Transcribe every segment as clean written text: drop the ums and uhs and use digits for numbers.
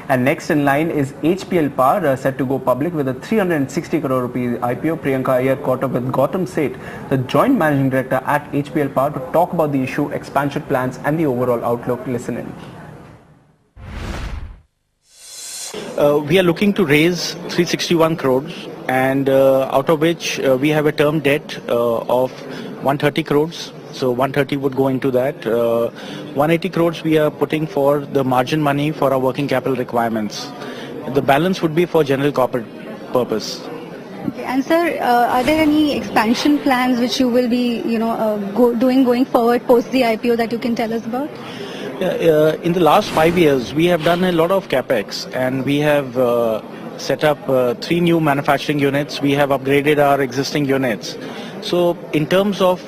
And next in line is HPL Power, set to go public with a 360 crore rupees IPO. Priyanka Iyer caught up with Gautam Seth, the joint managing director at HPL Power, to talk about the issue, expansion plans and the overall outlook. Listen in. We are looking to raise 361 crores, and out of which we have a term debt of 130 crores. So 130 would go into that. 180 crores we are putting for the margin money for our working capital requirements. The balance would be for general corporate purpose. Okay. And sir, are there any expansion plans which you will be, doing going forward post the IPO that you can tell us about? In the last 5 years, we have done a lot of capex, and we have set up 3 new manufacturing units. We have upgraded our existing units. So in terms of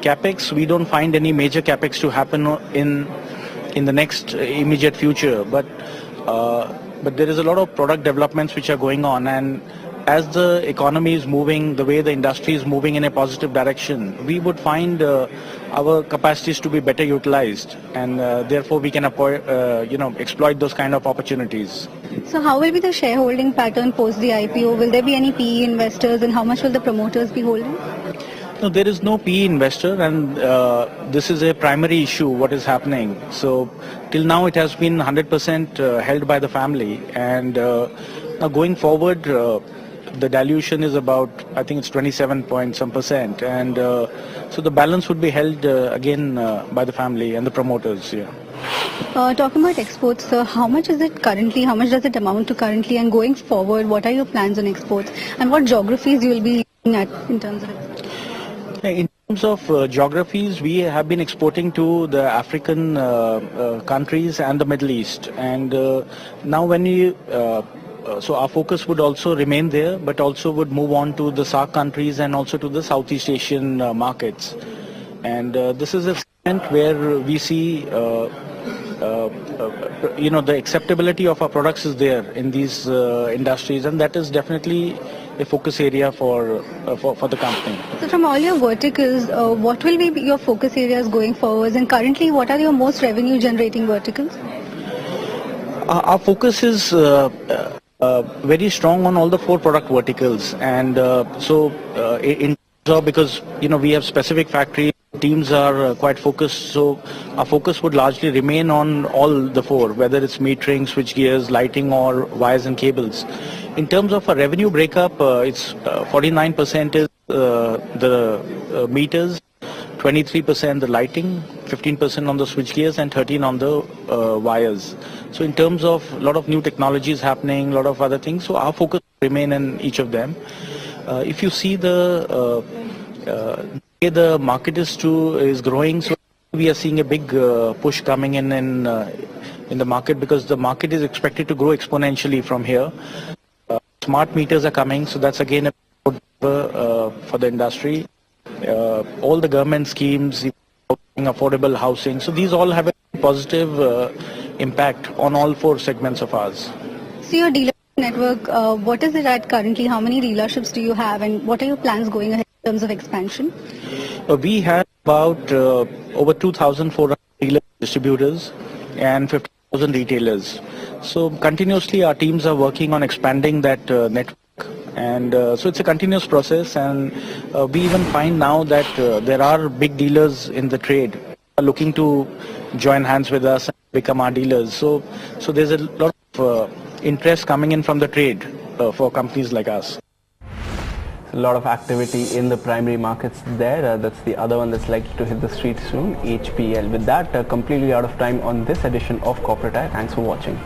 capex, we don't find any major capex to happen in the next immediate future. But there is a lot of product developments which are going on, and as the economy is moving, the way the industry is moving in a positive direction, we would find our capacities to be better utilized, and therefore we can exploit those kind of opportunities. So how will be the shareholding pattern post the IPO? Will there be any PE investors, and how much will the promoters be holding? No, there is no PE investor, and this is a primary issue what is happening. So till now it has been 100% held by the family, and now going forward the dilution is about, I think it's 27 point some percent, and so the balance would be held again by the family and the promoters. Yeah. Talking about exports, sir, how much is it currently? How much does it amount to currently? And going forward, what are your plans on exports? And what geographies you will be looking at in terms of exports? In terms of geographies, we have been exporting to the African countries and the Middle East. And now when we so our focus would also remain there, but also would move on to the SAARC countries and also to the Southeast Asian markets. And this is a segment where we see, the acceptability of our products is there in these industries, and that is definitely a focus area for the company. So from all your verticals, what will be your focus areas going forward? And currently, what are your most revenue generating verticals? Our focus is very strong on all the 4 product verticals, and in terms of, because we have specific factory teams are quite focused, so our focus would largely remain on all the 4, whether it's metering, switch gears, lighting, or wires and cables. In terms of a revenue breakup, it's 49% is the meters, 23% the lighting, 15% on the switch gears, and 13% on the wires. So in terms of a lot of new technologies happening, a lot of other things, so our focus will remain in each of them. If you see the market is growing, so we are seeing a big push coming in the market, because the market is expected to grow exponentially from here. Smart meters are coming, so that's again a good for the industry. All the government schemes, affordable housing, so these all have a positive impact on all 4 segments of ours. So your dealer network, what is it at currently? How many dealerships do you have, and what are your plans going ahead in terms of expansion? We have about over 2,400 dealer distributors and 50,000 retailers. So continuously our teams are working on expanding that network, and so it's a continuous process, and we even find now that there are big dealers in the trade are looking to join hands with us and become our dealers. So there's a lot of interest coming in from the trade for companies like us. A lot of activity in the primary markets there. That's the other one that's likely to hit the street soon, HPL. With that, completely out of time on this edition of Corporate Eye. Thanks for watching.